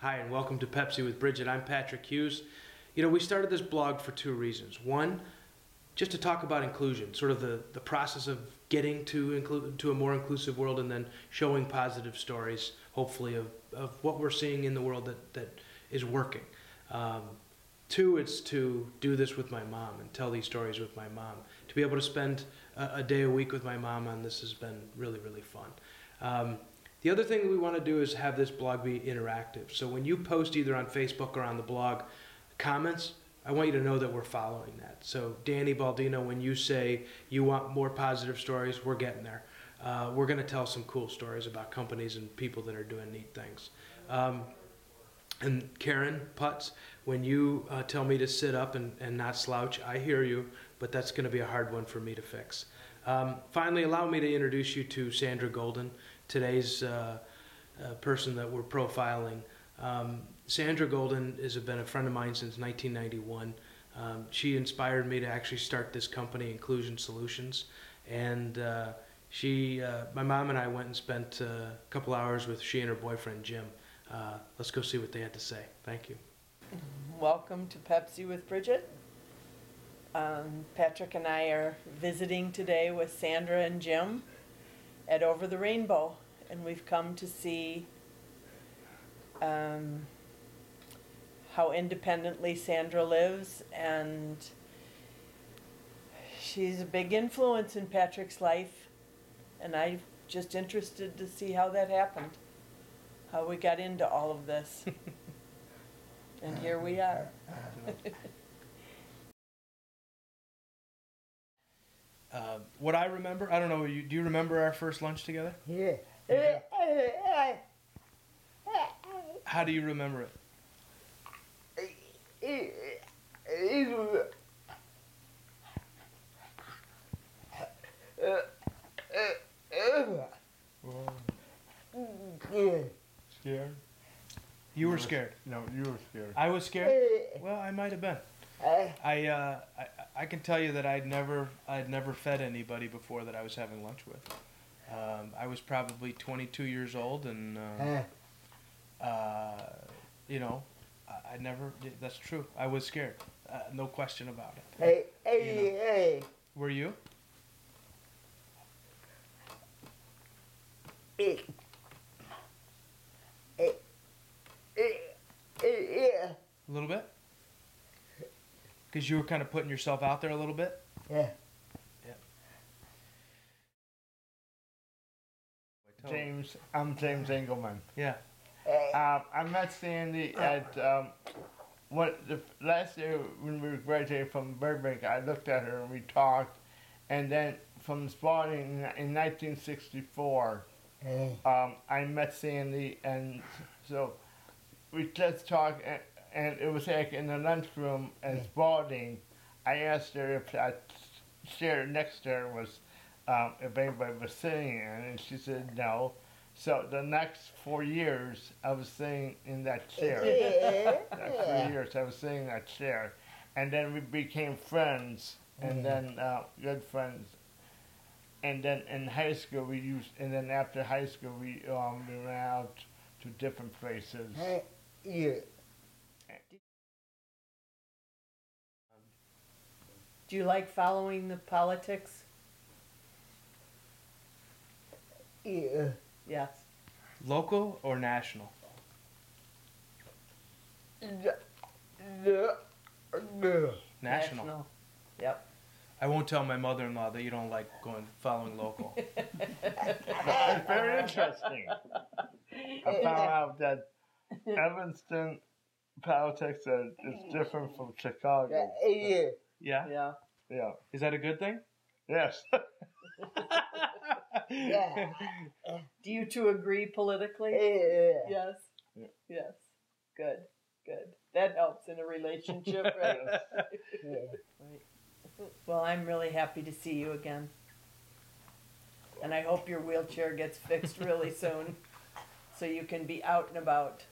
Hi, and welcome to Pepsi with Brigid. I'm Patrick Hughes. You know, we started this blog for two reasons. One, just to talk about inclusion, sort of the process of getting to a more inclusive world, and then showing positive stories, hopefully, of what we're seeing in the world that is working. Two, it's to do this with my mom and tell these stories with my mom. To be able to spend a day a week with my mom on this has been really, really fun. The other thing we want to do is have this blog be interactive. So when you post either on Facebook or on the blog comments, I want you to know that we're following that. So Danny Baldino, when you say you want more positive stories, we're getting there. We're going to tell some cool stories about companies and people that are doing neat things. And Karen Putz, when you tell me to sit up and not slouch, I hear you, but that's going to be a hard one for me to fix. Finally, allow me to introduce you to Sandra Goldin, today's person that we're profiling. Sandra Goldin has been a friend of mine since 1991. She inspired me to actually start this company, Inclusion Solutions, and my mom and I went and spent a couple hours with she and her boyfriend Jim. Let's go see what they had to say. Thank you. Welcome to Pepsi with Brigid. Patrick and I are visiting today with Sandra and Jim at Over the Rainbow, and we've come to see how independently Sandra lives, and she's a big influence in Patrick's life, and I'm just interested to see how that happened, how we got into all of this. And here we are. What I remember, I don't know, do you remember our first lunch together? Yeah. How do you remember it? Scared? You were scared. No, you were scared. I was scared? Well, I might have been. I can tell you that I'd never fed anybody before that I was having lunch with. I was probably 22 years old, and you know, I never. That's true. I was scared. No question about it. Hey. Were you? Yeah. A little bit? Because you were kind of putting yourself out there a little bit? Yeah. Yeah. I'm James Engelman. Yeah. I met Sandy at the last year when we graduated from Burbank. I looked at her and we talked, and then from Spalding in 1964, I met Sandy, and so we just talked, and it was like in the lunchroom at Spalding. I asked her if that chair next to her was, if anybody was sitting in it, and she said no. So the next 4 years, I was sitting in that chair. Next 4 years, I was sitting in that chair, and then we became friends, and then good friends. And then in high school, and then after high school, we went out to different places. Do you like following the politics? Yeah. Yes. Local or national? National. Yep. I won't tell my mother-in-law that you don't like following local. It's very interesting. I found out that Evanston politics is different from Chicago. Yeah? Yeah. Is that a good thing? Yes. Do you two agree politically? Yes. Yeah. Yes. Good. That helps in a relationship, right? Right. Well, I'm really happy to see you again. And I hope your wheelchair gets fixed really soon so you can be out and about.